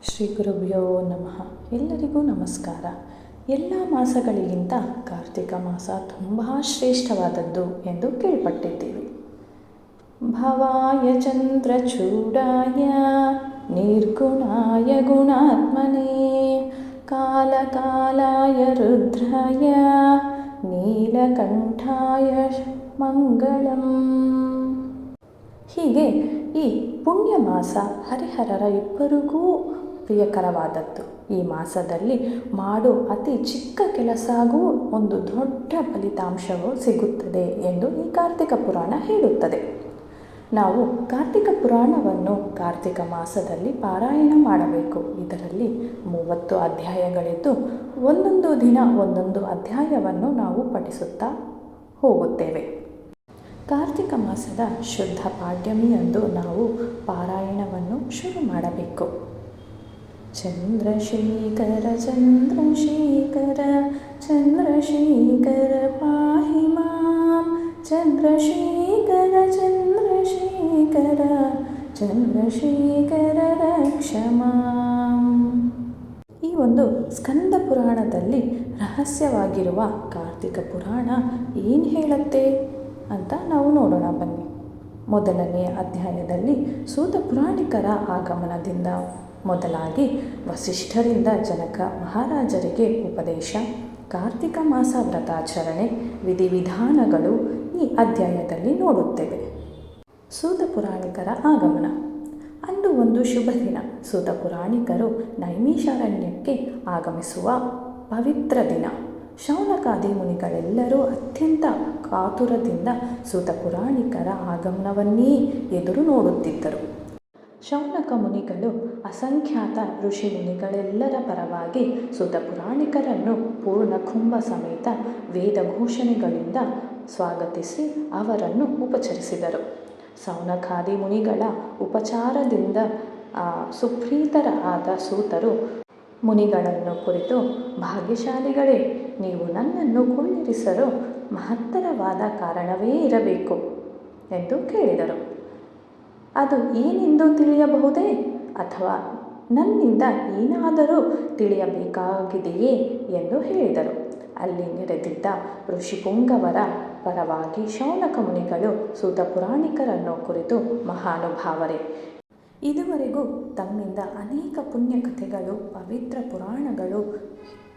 ಶ್ರೀ ಗುರುಭ್ಯೋ ನಮಃ. ಎಲ್ಲರಿಗೂ ನಮಸ್ಕಾರ. ಎಲ್ಲ ಮಾಸಗಳಿಗಿಂತ ಕಾರ್ತಿಕ ಮಾಸ ತುಂಬ ಶ್ರೇಷ್ಠವಾದದ್ದು ಎಂದು ಕೇಳ್ಪಟ್ಟಿದ್ದೀವಿ. ಭವಾಯ ಚಂದ್ರಚೂಡಾಯ ನಿರ್ಗುಣಾಯ ಗುಣಾತ್ಮನೇ ಕಾಲಕಾಲಾಯ ರುದ್ರಾಯ ನೀಲಕಂಠಾಯ ಮಂಗಳಂ. ಹೀಗೆ ಈ ಪುಣ್ಯ ಮಾಸ ಹರಿಹರರ ಇಬ್ಬರಿಗೂ ಪ್ರಿಯಕರವಾದದ್ದು. ಈ ಮಾಸದಲ್ಲಿ ಮಾಡೋ ಅತಿ ಚಿಕ್ಕ ಕೆಲಸಗೂ ಒಂದು ದೊಡ್ಡ ಫಲಿತಾಂಶವು ಸಿಗುತ್ತದೆ ಎಂದು ಈ ಕಾರ್ತಿಕ ಪುರಾಣ ಹೇಳುತ್ತದೆ. ನಾವು ಕಾರ್ತಿಕ ಪುರಾಣವನ್ನು ಕಾರ್ತಿಕ ಮಾಸದಲ್ಲಿ ಪಾರಾಯಣ ಮಾಡಬೇಕು. ಇದರಲ್ಲಿ 30 ಅಧ್ಯಾಯಗಳಿದ್ದು ಒಂದೊಂದು ದಿನ ಒಂದೊಂದು ಅಧ್ಯಾಯವನ್ನು ನಾವು ಪಠಿಸುತ್ತಾ ಹೋಗುತ್ತೇವೆ. ಕಾರ್ತಿಕ ಮಾಸದ ಶುದ್ಧ ಪಾಡ್ಯಮಿಯಂದು ನಾವು ಪಾರಾಯಣವನ್ನು ಶುರು ಮಾಡಬೇಕು. ಚಂದ್ರಶೇಖರ ಚಂದ್ರಶೇಖರ ಚಂದ್ರಶೇಖರ ಪಾಹಿ ಮಾಂ ಚಂದ್ರಶೇಖರ ಚಂದ್ರಶೇಖರ ಚಂದ್ರಶೇಖರ ರಕ್ಷ ಮಾಂ. ಈ ಒಂದು ಸ್ಕಂದ ಪುರಾಣದಲ್ಲಿ ರಹಸ್ಯವಾಗಿರುವ ಕಾರ್ತಿಕ ಪುರಾಣ ಏನು ಹೇಳುತ್ತೆ ಅಂತ ನಾವು ನೋಡೋಣ ಬನ್ನಿ. ಮೊದಲನೆಯ ಅಧ್ಯಾಯದಲ್ಲಿ ಸೂತ ಪುರಾಣಿಕರ ಆಗಮನದಿಂದ ಮೊದಲಾಗಿ ವಸಿಷ್ಠರಿಂದ ಜನಕ ಮಹಾರಾಜರಿಗೆ ಉಪದೇಶ, ಕಾರ್ತಿಕ ಮಾಸ ವ್ರತಾಚರಣೆ, ವಿಧಿವಿಧಾನಗಳು ಈ ಅಧ್ಯಾಯದಲ್ಲಿ ನೋಡುತ್ತೇವೆ. ಸೂತ ಪುರಾಣಿಕರ ಆಗಮನ. ಅಂದು ಒಂದು ಶುಭ ದಿನ. ಸೂತ ಪುರಾಣಿಕರು ನೈಮಿಷಾರಣ್ಯಕ್ಕೆ ಆಗಮಿಸುವ ಪವಿತ್ರ ದಿನ. ಶೌನಕಾದಿ ಮುನಿಗಳೆಲ್ಲರೂ ಅತ್ಯಂತ ಕಾತುರದಿಂದ ಸೂತ ಪುರಾಣಿಕರ ಆಗಮನವನ್ನೇ ಎದುರು ನೋಡುತ್ತಿದ್ದರು. ಶೌನಕ ಮುನಿಗಳು ಅಸಂಖ್ಯಾತ ಋಷಿ ಮುನಿಗಳೆಲ್ಲರ ಪರವಾಗಿ ಸೂತ ಪುರಾಣಿಕರನ್ನು ಪೂರ್ಣ ಕುಂಭ ಸಮೇತ ವೇದ ಘೋಷಣೆಗಳಿಂದ ಸ್ವಾಗತಿಸಿ ಅವರನ್ನು ಉಪಚರಿಸಿದರು. ಶೌನಕಾದಿ ಮುನಿಗಳ ಉಪಚಾರದಿಂದ ಸುಪ್ರೀತರಾದ ಸೂತರು ಮುನಿಗಳನ್ನು ಕುರಿತು, ಭಾಗ್ಯಶಾಲಿಗಳೇ, ನೀವು ನನ್ನನ್ನು ಕುಳ್ಳಿರಿಸಲು ಮಹತ್ತರವಾದ ಕಾರಣವೇ ಇರಬೇಕು ಎಂದು ಕೇಳಿದರು. ಅದು ಏನೆಂದು ತಿಳಿಯಬಹುದೇ? ಅಥವಾ ನನ್ನಿಂದ ಏನಾದರೂ ತಿಳಿಯಬೇಕಾಗಿದೆಯೇ ಎಂದು ಹೇಳಿದರು. ಅಲ್ಲಿ ನೆರೆದಿದ್ದ ಋಷಿಪುಂಗವರ ಪರವಾಗಿ ಶೌನಕ ಮುನಿಗಳು ಸೂತ ಪುರಾಣಿಕರನ್ನು ಕುರಿತು, ಮಹಾನುಭಾವರೇ, ಇದುವರೆಗೂ ತಮ್ಮಿಂದ ಅನೇಕ ಪುಣ್ಯ ಕಥೆಗಳು, ಪವಿತ್ರ ಪುರಾಣಗಳು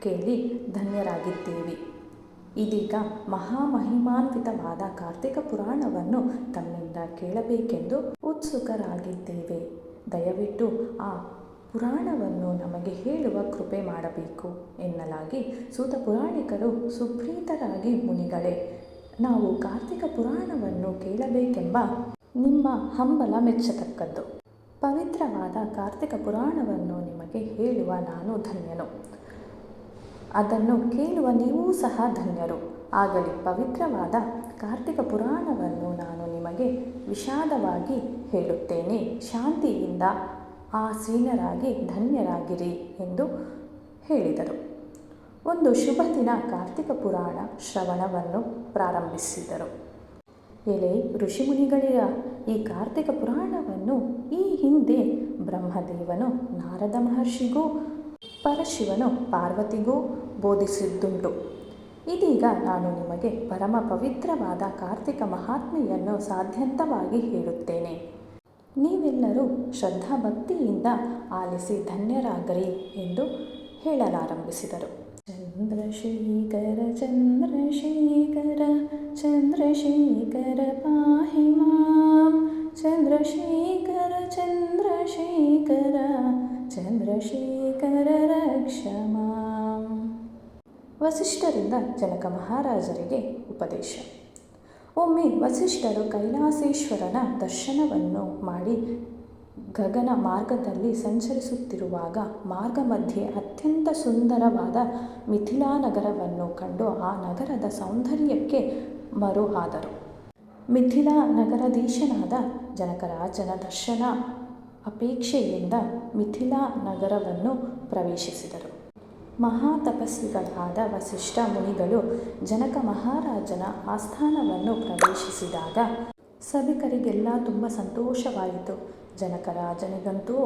ಕೇಳಿ ಧನ್ಯರಾಗಿದ್ದೀವಿ. ಇದೀಗ ಮಹಾಮಹಿಮಾನ್ವಿತವಾದ ಕಾರ್ತಿಕ ಪುರಾಣವನ್ನು ತಮ್ಮಿಂದ ಕೇಳಬೇಕೆಂದು ಉತ್ಸುಕರಾಗಿದ್ದೇವೆ. ದಯವಿಟ್ಟು ಆ ಪುರಾಣವನ್ನು ನಮಗೆ ಹೇಳುವ ಕೃಪೆ ಮಾಡಬೇಕು ಎನ್ನಲಾಗಿ ಸೂತ ಪುರಾಣಿಕರು ಸುಪ್ರೀತರಾಗಿ, ಮುನಿಗಳೇ, ನಾವು ಕಾರ್ತಿಕ ಪುರಾಣವನ್ನು ಕೇಳಬೇಕೆಂಬ ನಿಮ್ಮ ಹಂಬಲ ಮೆಚ್ಚತಕ್ಕದ್ದು. ಪವಿತ್ರವಾದ ಕಾರ್ತಿಕ ಪುರಾಣವನ್ನು ನಿಮಗೆ ಹೇಳುವ ನಾನು ಧನ್ಯನು. ಅದನ್ನು ಕೇಳುವ ನೀವೂ ಸಹ ಧನ್ಯರು. ಆಗಲಿ, ಪವಿತ್ರವಾದ ಕಾರ್ತಿಕ ಪುರಾಣವನ್ನು ನಾನು ನಿಮಗೆ ವಿಷಾದವಾಗಿ ಹೇಳುತ್ತೇನೆ. ಶಾಂತಿಯಿಂದ ಆಸೀನರಾಗಿ ಧನ್ಯರಾಗಿರಿ ಎಂದು ಹೇಳಿದರು. ಒಂದು ಶುಭ ದಿನ ಕಾರ್ತಿಕ ಪುರಾಣ ಶ್ರವಣವನ್ನು ಪ್ರಾರಂಭಿಸಿದರು. ಎಲೆ ಋಷಿಮುನಿಗಳಿರ, ಈ ಕಾರ್ತಿಕ ಪುರಾಣವನ್ನು ಈ ಹಿಂದೆ ಬ್ರಹ್ಮದೇವನು ನಾರದ ಮಹರ್ಷಿಗೂ ಪರಶಿವನು ಪಾರ್ವತಿಗೂ ಬೋಧಿಸಿದ್ದುಂಟು. ಇದೀಗ ನಾನು ನಿಮಗೆ ಪರಮ ಪವಿತ್ರವಾದ ಕಾರ್ತಿಕ ಮಹಾತ್ಮೆಯನ್ನು ಸಾಧ್ಯಂತವಾಗಿ ಹೇಳುತ್ತೇನೆ. ನೀವೆಲ್ಲರೂ ಶ್ರದ್ಧಾಭಕ್ತಿಯಿಂದ ಆಲಿಸಿ ಧನ್ಯರಾಗರಿ ಎಂದು ಹೇಳಲಾರಂಭಿಸಿದರು. ಚಂದ್ರಶೇಖರ ಚಂದ್ರಶೇಖರ ಚಂದ್ರಶೇಖರ ಪಾಹಿ ಮಾಂ ಚಂದ್ರಶೇಖರ ಚಂದ್ರಶೇಖರ ಚಂದ್ರಶೇಖರ ರಕ್ಷ ಮಾಂ. ವಸಿಷ್ಠರಿಂದ ಜನಕ ಮಹಾರಾಜರಿಗೆ ಉಪದೇಶ. ಒಮ್ಮೆ ವಸಿಷ್ಠರು ಕೈಲಾಸೇಶ್ವರನ ದರ್ಶನವನ್ನು ಮಾಡಿ ಗಗನ ಮಾರ್ಗದಲ್ಲಿ ಸಂಚರಿಸುತ್ತಿರುವಾಗ ಮಾರ್ಗ ಮಧ್ಯೆ ಅತ್ಯಂತ ಸುಂದರವಾದ ಮಿಥಿಲಾ ನಗರವನ್ನು ಕಂಡು ಆ ನಗರದ ಸೌಂದರ್ಯಕ್ಕೆ ಮರು ಆದರು. ಮಿಥಿಲಾ ನಗರಾಧೀಶನಾದ ಜನಕರಾಜನ ದರ್ಶನ ಅಪೇಕ್ಷೆಯಿಂದ ಮಿಥಿಲಾ ನಗರವನ್ನು ಪ್ರವೇಶಿಸಿದರು. ಮಹಾತಪಸ್ವಿಗಳಾದ ವಸಿಷ್ಠ ಮುನಿಗಳು ಜನಕ ಮಹಾರಾಜನ ಆಸ್ಥಾನವನ್ನು ಪ್ರವೇಶಿಸಿದಾಗ ಸಭಿಕರಿಗೆಲ್ಲ ತುಂಬ ಸಂತೋಷವಾಯಿತು. ಜನಕರಾಜನಿಗಂತೂ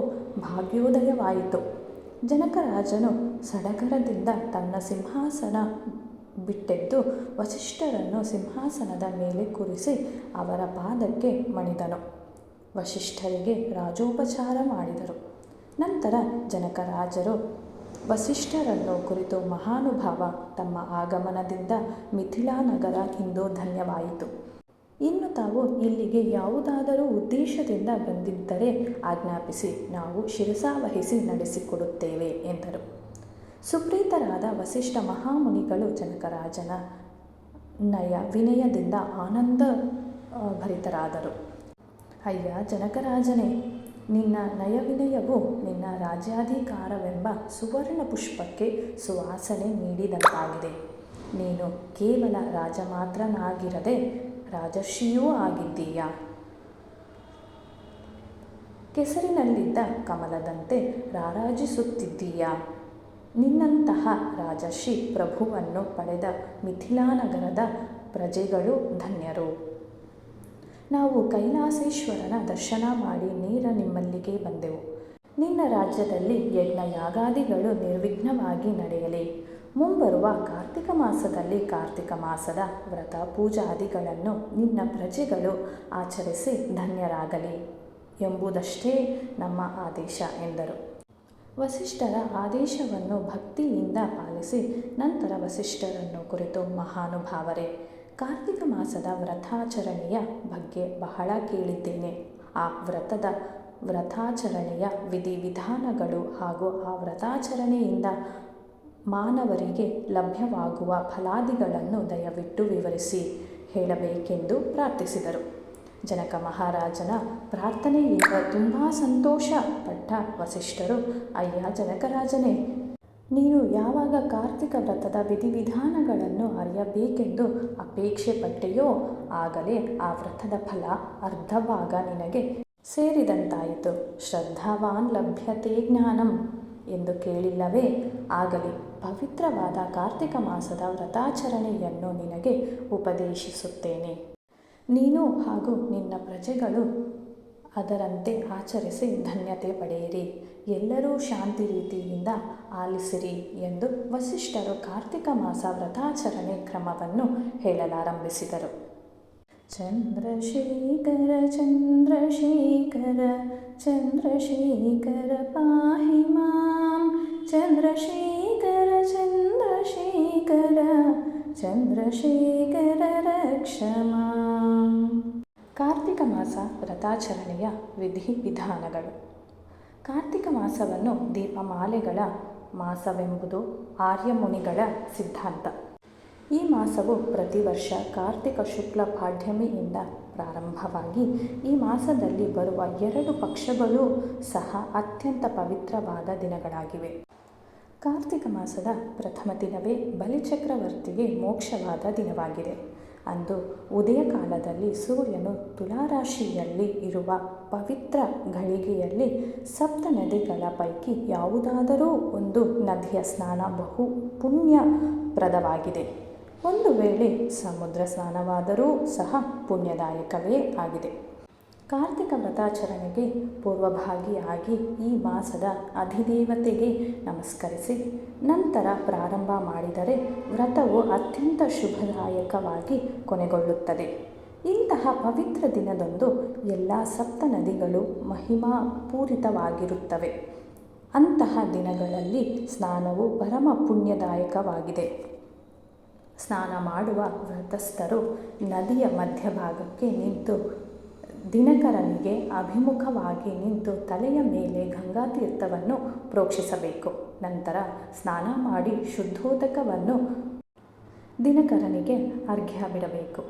ಭಾಗ್ಯೋದಯವಾಯಿತು. ಜನಕರಾಜನು ಸಡಗರದಿಂದ ತನ್ನ ಸಿಂಹಾಸನ ಬಿಟ್ಟೆದ್ದು ವಸಿಷ್ಠರನ್ನು ಸಿಂಹಾಸನದ ಮೇಲೆ ಕೂರಿಸಿ ಅವರ ಪಾದಕ್ಕೆ ಮಣಿದನು. ವಸಿಷ್ಠರಿಗೆ ರಾಜೋಪಚಾರ ಮಾಡಿದರು. ನಂತರ ಜನಕರಾಜರು ವಸಿಷ್ಠರನ್ನು ಕುರಿತು, ಮಹಾನುಭಾವ, ತಮ್ಮ ಆಗಮನದಿಂದ ಮಿಥಿಲಾ ನಗರ ಇಂದು ಧನ್ಯವಾಯಿತು. ಇನ್ನು ತಾವು ಇಲ್ಲಿಗೆ ಯಾವುದಾದರೂ ಉದ್ದೇಶದಿಂದ ಬಂದಿದ್ದರೆ ಆಜ್ಞಾಪಿಸಿ, ನಾವು ಶಿರಸಾವಹಿಸಿ ನಡೆಸಿಕೊಡುತ್ತೇವೆ ಎಂದರು. ಸುಪ್ರೀತರಾದ ವಸಿಷ್ಠ ಮಹಾಮುನಿಗಳು ಜನಕರಾಜನ ನಯ ವಿನಯದಿಂದ ಆನಂದ ಭರಿತರಾದರು. ಅಯ್ಯ ಜನಕರಾಜನೇ, ನಿನ್ನ ನಯವಿನಯವು ನಿನ್ನ ರಾಜ್ಯಾಧಿಕಾರವೆಂಬ ಸುವರ್ಣ ಪುಷ್ಪಕ್ಕೆ ಸುವಾಸನೆ ನೀಡಿದಂತಾಗಿದೆ. ನೀನು ಕೇವಲ ರಾಜ ಮಾತ್ರನಾಗಿರದೆ ರಾಜರ್ಷಿಯೂ ಆಗಿದ್ದೀಯ. ಕೆಸರಿನಲ್ಲಿದ್ದ ಕಮಲದಂತೆ ರಾರಾಜಿಸುತ್ತಿದ್ದೀಯ. ನಿನ್ನಂತಹ ರಾಜರ್ಷಿ ಪ್ರಭುವನ್ನು ಪಡೆದ ಮಿಥಿಲಾನಗರದ ಪ್ರಜೆಗಳು ಧನ್ಯರು. ನಾವು ಕೈಲಾಸೇಶ್ವರನ ದರ್ಶನ ಮಾಡಿ ನೇರ ನಿಮ್ಮಲ್ಲಿಗೆ ಬಂದೆವು. ನಿನ್ನ ರಾಜ್ಯದಲ್ಲಿ ಯಜ್ಞ ಯಾಗಾದಿಗಳು ನಿರ್ವಿಘ್ನವಾಗಿ ನಡೆಯಲಿ. ಮುಂಬರುವ ಕಾರ್ತಿಕ ಮಾಸದಲ್ಲಿ ಕಾರ್ತಿಕ ಮಾಸದ ವ್ರತ ಪೂಜಾದಿಗಳನ್ನು ನಿನ್ನ ಪ್ರಜೆಗಳು ಆಚರಿಸಿ ಧನ್ಯರಾಗಲಿ ಎಂಬುದಷ್ಟೇ ನಮ್ಮ ಆದೇಶ ಎಂದರು. ವಸಿಷ್ಠರ ಆದೇಶವನ್ನು ಭಕ್ತಿಯಿಂದ ಪಾಲಿಸಿ ನಂತರ ವಸಿಷ್ಠರನ್ನು ಕುರಿತು, ಮಹಾನುಭಾವರೇ, ಕಾರ್ತಿಕ ಮಾಸದ ವ್ರತಾಚರಣೆಯ ಬಗ್ಗೆ ಬಹಳ ಕೇಳಿದ್ದೇನೆ. ಆ ವ್ರತಾಚರಣೆಯ ವಿಧಿವಿಧಾನಗಳು ಹಾಗೂ ಆ ವ್ರತಾಚರಣೆಯಿಂದ ಮಾನವರಿಗೆ ಲಭ್ಯವಾಗುವ ಫಲಾದಿಗಳನ್ನು ದಯವಿಟ್ಟು ವಿವರಿಸಿ ಹೇಳಬೇಕೆಂದು ಪ್ರಾರ್ಥಿಸಿದರು. ಜನಕ ಮಹಾರಾಜನ ಪ್ರಾರ್ಥನೆಯಿಂದ ತುಂಬ ಸಂತೋಷ ಪಟ್ಟ ವಸಿಷ್ಠರು, ಅಯ್ಯ ಜನಕರಾಜನೇ, ನೀನು ಯಾವಾಗ ಕಾರ್ತಿಕ ವ್ರತದ ವಿಧಿವಿಧಾನಗಳನ್ನು ಅರಿಯಬೇಕೆಂದು ಅಪೇಕ್ಷೆ ಪಟ್ಟೆಯೋ ಆಗಲೇ ಆ ವ್ರತದ ಫಲ ಅರ್ಧಭಾಗ ನಿನಗೆ ಸೇರಿದಂತಾಯಿತು. ಶ್ರದ್ಧಾವಾನ್ ಲಭ್ಯತೆ ಜ್ಞಾನಂ ಎಂದು ಕೇಳಿಲ್ಲವೇ? ಆಗಲಿ, ಪವಿತ್ರವಾದ ಕಾರ್ತಿಕ ಮಾಸದ ವ್ರತಾಚರಣೆಯನ್ನು ನಿನಗೆ ಉಪದೇಶಿಸುತ್ತೇನೆ. ನೀನು ಹಾಗೂ ನಿನ್ನ ಪ್ರಜೆಗಳು ಅದರಂತೆ ಆಚರಿಸಿ ಧನ್ಯತೆ ಪಡೆಯಿರಿ. ಎಲ್ಲರೂ ಶಾಂತಿ ರೀತಿಯಿಂದ ಆಲಿಸಿರಿ ಎಂದು ವಸಿಷ್ಠರು ಕಾರ್ತಿಕ ಮಾಸ ವ್ರತಾಚರಣೆ ಕ್ರಮವನ್ನು ಹೇಳಲಾರಂಭಿಸಿದರು. ಚಂದ್ರಶೇಖರ ಚಂದ್ರಶೇಖರ ಚಂದ್ರಶೇಖರ ಪಾಹಿ ಮಾಂ, ಚಂದ್ರಶೇಖರ ಚಂದ್ರಶೇಖರ ಚಂದ್ರಶೇಖರ ರಕ್ಷ ಮಾಂ. ಕಾರ್ತಿಕ ಮಾಸ ವ್ರತಾಚರಣೆಯ ವಿಧಿವಿಧಾನಗಳು. ಕಾರ್ತಿಕ ಮಾಸವನ್ನು ದೀಪಮಾಲೆಗಳ ಮಾಸವೆಂಬುದು ಆರ್ಯಮುನಿಗಳ ಸಿದ್ಧಾಂತ. ಈ ಮಾಸವು ಪ್ರತಿ ವರ್ಷ ಕಾರ್ತಿಕ ಶುಕ್ಲ ಪಾಡ್ಯಮಿಯಿಂದ ಪ್ರಾರಂಭವಾಗಿ ಈ ಮಾಸದಲ್ಲಿ ಬರುವ 2 ಪಕ್ಷಗಳೂ ಸಹ ಅತ್ಯಂತ ಪವಿತ್ರವಾದ ದಿನಗಳಾಗಿವೆ. ಕಾರ್ತಿಕ ಮಾಸದ ಪ್ರಥಮ ದಿನವೇ ಬಲಿಚಕ್ರವರ್ತಿಗೆ ಮೋಕ್ಷವಾದ ದಿನವಾಗಿದೆ. ಅಂದು ಉದಯ ಕಾಲದಲ್ಲಿ ಸೂರ್ಯನು ತುಲಾರಾಶಿಯಲ್ಲಿ ಇರುವ ಪವಿತ್ರ ಘಳಿಗೆಯಲ್ಲಿ 7 ನದಿಗಳ ಪೈಕಿ ಯಾವುದಾದರೂ ಒಂದು ನದಿಯ ಸ್ನಾನ ಬಹು ಪುಣ್ಯಪ್ರದವಾಗಿದೆ. ಒಂದು ವೇಳೆ ಸಮುದ್ರ ಸ್ನಾನವಾದರೂ ಸಹ ಪುಣ್ಯದಾಯಕವೇ ಆಗಿದೆ. ಕಾರ್ತಿಕ ವ್ರತಾಚರಣೆಗೆ ಪೂರ್ವಭಾಗಿಯಾಗಿ ಈ ಮಾಸದ ಅಧಿದೇವತೆಗೆ ನಮಸ್ಕರಿಸಿ ನಂತರ ಪ್ರಾರಂಭ ಮಾಡಿದರೆ ವ್ರತವು ಅತ್ಯಂತ ಶುಭದಾಯಕವಾಗಿ ಕೊನೆಗೊಳ್ಳುತ್ತದೆ. ಇಂತಹ ಪವಿತ್ರ ದಿನದಂದು ಎಲ್ಲ 7 ನದಿಗಳು ಮಹಿಮಾಪೂರಿತವಾಗಿರುತ್ತವೆ. ಅಂತಹ ದಿನಗಳಲ್ಲಿ ಸ್ನಾನವು ಪರಮ ಪುಣ್ಯದಾಯಕವಾಗಿದೆ. ಸ್ನಾನ ಮಾಡುವ ವ್ರತಸ್ಥರು ನದಿಯ ಮಧ್ಯಭಾಗಕ್ಕೆ ನಿಂತು ದಿನಕರನಿಗೆ ಅಭಿಮುಖವಾಗಿ ನಿಂತು ತಲೆಯ ಮೇಲೆ ಗಂಗಾತೀರ್ಥವನ್ನು ಪ್ರೋಕ್ಷಿಸಬೇಕು. ನಂತರ ಸ್ನಾನ ಮಾಡಿ ಶುದ್ಧೋದಕವನ್ನು ದಿನಕರನಿಗೆ ಅರ್ಘ್ಯ ಬಿಡಬೇಕು.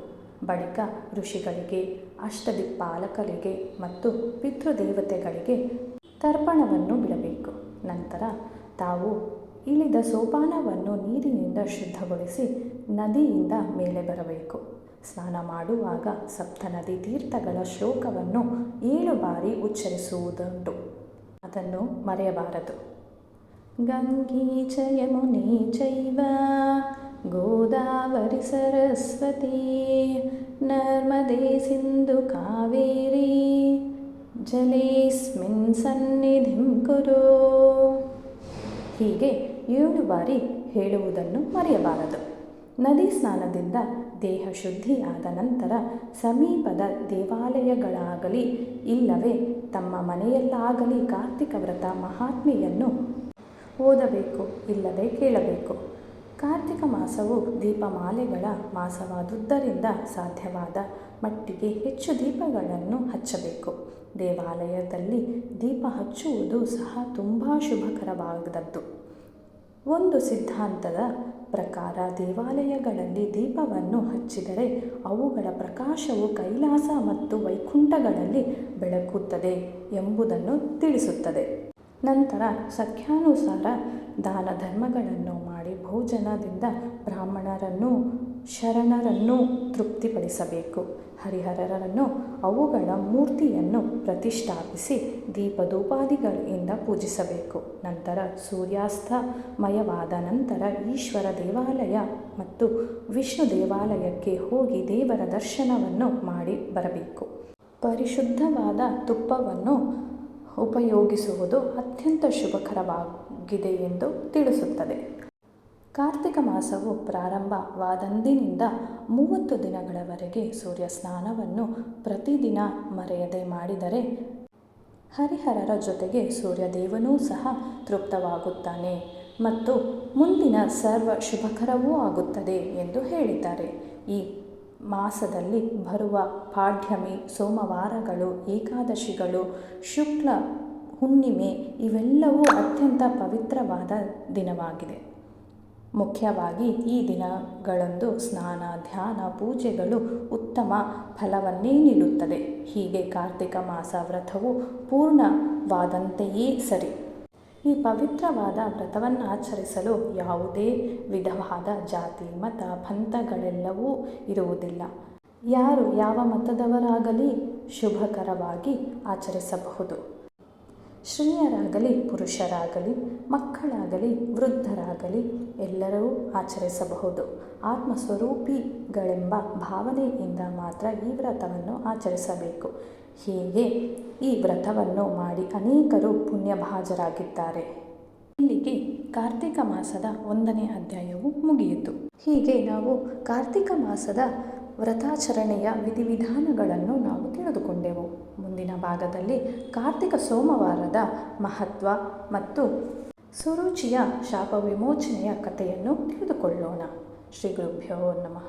ಬಳಿಕ ಋಷಿಗಳಿಗೆ, ಅಷ್ಟದಿಕ್ಪಾಲಕರಿಗೆ ಮತ್ತು ಪಿತೃದೇವತೆಗಳಿಗೆ ತರ್ಪಣವನ್ನು ಬಿಡಬೇಕು. ನಂತರ ತಾವು ಇಳಿದ ಸೋಪಾನವನ್ನು ನೀರಿನಿಂದ ಶುದ್ಧಗೊಳಿಸಿ ನದಿಯಿಂದ ಮೇಲೆ ಬರಬೇಕು. ಸ್ನಾನ ಮಾಡುವಾಗ 7 ನದಿ ತೀರ್ಥಗಳ ಶ್ಲೋಕವನ್ನು 7 ಬಾರಿ ಉಚ್ಚರಿಸುವುದುಂಟು. ಅದನ್ನು ಮರೆಯಬಾರದು. ಗಂಗೀ ಚ ಯಮುನೇ ಚೈವ ಗೋದಾವರಿ ಸರಸ್ವತಿ ನರ್ಮದೇ ಸಿಂಧು ಕಾವೇರಿ ಜಲೇಸ್ಮಿನ್ ಸನ್ನಿಧಿಂ ಕುರು. ಹೀಗೆ 7 ಬಾರಿ ಹೇಳುವುದನ್ನು ಮರೆಯಬಾರದು. ನದಿ ಸ್ನಾನದಿಂದ ದೇಹ ಶುದ್ಧಿಯಾದ ನಂತರ ಸಮೀಪದ ದೇವಾಲಯಗಳಾಗಲಿ ಇಲ್ಲವೇ ತಮ್ಮ ಮನೆಯಲ್ಲಾಗಲಿ ಕಾರ್ತಿಕ ವ್ರತ ಮಹಾತ್ಮೆಯನ್ನು ಓದಬೇಕು, ಇಲ್ಲವೇ ಕೇಳಬೇಕು. ಕಾರ್ತಿಕ ಮಾಸವು ದೀಪಮಾಲೆಗಳ ಮಾಸವಾದುದರಿಂದ ಸಾಧ್ಯವಾದ ಮಟ್ಟಿಗೆ ಹೆಚ್ಚು ದೀಪಗಳನ್ನು ಹಚ್ಚಬೇಕು. ದೇವಾಲಯದಲ್ಲಿ ದೀಪ ಹಚ್ಚುವುದು ಸಹ ತುಂಬ ಶುಭಕರವಾದದ್ದು. ಒಂದು ಸಿದ್ಧಾಂತದ ಪ್ರಕಾರ ದೇವಾಲಯಗಳಲ್ಲಿ ದೀಪವನ್ನು ಹಚ್ಚಿದರೆ ಅವುಗಳ ಪ್ರಕಾಶವು ಕೈಲಾಸ ಮತ್ತು ವೈಕುಂಠಗಳಲ್ಲಿ ಬೆಳಗುತ್ತದೆ ಎಂಬುದನ್ನು ತಿಳಿಸುತ್ತದೆ. ನಂತರ ಸಂಖ್ಯಾನುಸಾರ ದಾನ ಧರ್ಮಗಳನ್ನು ಮಾಡಿ ಭೋಜನದಿಂದ ಬ್ರಾಹ್ಮಣರನ್ನೂ ಶರಣರನ್ನೂ ತೃಪ್ತಿಪಡಿಸಬೇಕು. ಹರಿಹರರನ್ನು ಅವುಗಳ ಮೂರ್ತಿಯನ್ನು ಪ್ರತಿಷ್ಠಾಪಿಸಿ ದೀಪಧೂಪಾದಿಗಳಿಂದ ಪೂಜಿಸಬೇಕು. ನಂತರ ಸೂರ್ಯಾಸ್ತಮಯವಾದ ನಂತರ ಈಶ್ವರ ದೇವಾಲಯ ಮತ್ತು ವಿಷ್ಣು ದೇವಾಲಯಕ್ಕೆ ಹೋಗಿ ದೇವರ ದರ್ಶನವನ್ನು ಮಾಡಿ ಬರಬೇಕು. ಪರಿಶುದ್ಧವಾದ ತುಪ್ಪವನ್ನು ಉಪಯೋಗಿಸುವುದು ಅತ್ಯಂತ ಶುಭಕರವಾಗಿದೆ ಎಂದು ತಿಳಿಸುತ್ತದೆ. ಕಾರ್ತಿಕ ಮಾಸವು ಪ್ರಾರಂಭವಾದಂದಿನಿಂದ 30 ದಿನಗಳವರೆಗೆ ಸೂರ್ಯ ಸ್ನಾನವನ್ನು ಪ್ರತಿದಿನ ಮರೆಯದೆ ಮಾಡಿದರೆ ಹರಿಹರರ ಜೊತೆಗೆ ಸೂರ್ಯದೇವನೂ ಸಹ ತೃಪ್ತವಾಗುತ್ತಾನೆ ಮತ್ತು ಮುಂದಿನ ಸರ್ವ ಶುಭಕರವೂ ಆಗುತ್ತದೆ ಎಂದು ಹೇಳಿದ್ದಾರೆ. ಈ ಮಾಸದಲ್ಲಿ ಬರುವ ಪಾಡ್ಯಮಿ, ಸೋಮವಾರಗಳು, ಏಕಾದಶಿಗಳು, ಶುಕ್ಲ ಹುಣ್ಣಿಮೆ ಇವೆಲ್ಲವೂ ಅತ್ಯಂತ ಪವಿತ್ರವಾದ ದಿನವಾಗಿದೆ. ಮುಖ್ಯವಾಗಿ ಈ ದಿನಗಳಂದು ಸ್ನಾನ, ಧ್ಯಾನ, ಪೂಜೆಗಳು ಉತ್ತಮ ಫಲವನ್ನೇ ನೀಡುತ್ತದೆ. ಹೀಗೆ ಕಾರ್ತಿಕ ಮಾಸ ವ್ರತವು ಪೂರ್ಣವಾದಂತೆಯೇ ಸರಿ. ಈ ಪವಿತ್ರವಾದ ವ್ರತವನ್ನಾಚರಿಸಲು ಯಾವುದೇ ವಿಧವಾದ ಜಾತಿ, ಮತ, ಪಂಥಗಳೆಲ್ಲವೂ ಇರುವುದಿಲ್ಲ. ಯಾರು ಯಾವ ಮತದವರಾಗಲಿ ಶುಭಕರವಾಗಿ ಆಚರಿಸಬಹುದು. ಸ್ತ್ರೀಯರಾಗಲಿ ಪುರುಷರಾಗಲಿ ಮಕ್ಕಳಾಗಲಿ ವೃದ್ಧರಾಗಲಿ ಎಲ್ಲರೂ ಆಚರಿಸಬಹುದು. ಆತ್ಮಸ್ವರೂಪಿಗಳೆಂಬ ಭಾವನೆಯಿಂದ ಮಾತ್ರ ಈ ವ್ರತವನ್ನು ಆಚರಿಸಬೇಕು. ಹೀಗೆ ಈ ವ್ರತವನ್ನು ಮಾಡಿ ಅನೇಕರು ಪುಣ್ಯಭಾಜರಾಗಿದ್ದಾರೆ. ಇಲ್ಲಿಗೆ ಕಾರ್ತಿಕ ಮಾಸದ 1ನೇ ಅಧ್ಯಾಯವು ಮುಗಿಯಿತು. ಹೀಗೆ ನಾವು ಕಾರ್ತಿಕ ಮಾಸದ ವ್ರತಾಚರಣೆಯ ವಿಧಿವಿಧಾನಗಳನ್ನು ನಾವು ತಿಳಿದುಕೊಂಡೆವು. ಮುಂದಿನ ಭಾಗದಲ್ಲಿ ಕಾರ್ತಿಕ ಸೋಮವಾರದ ಮಹತ್ವ ಮತ್ತು ಸುರುಚಿಯ ಶಾಪ ವಿಮೋಚನೆಯ ಕಥೆಯನ್ನು ತಿಳಿದುಕೊಳ್ಳೋಣ. ಶ್ರೀ ಗುರುಭ್ಯೋ ನಮಃ.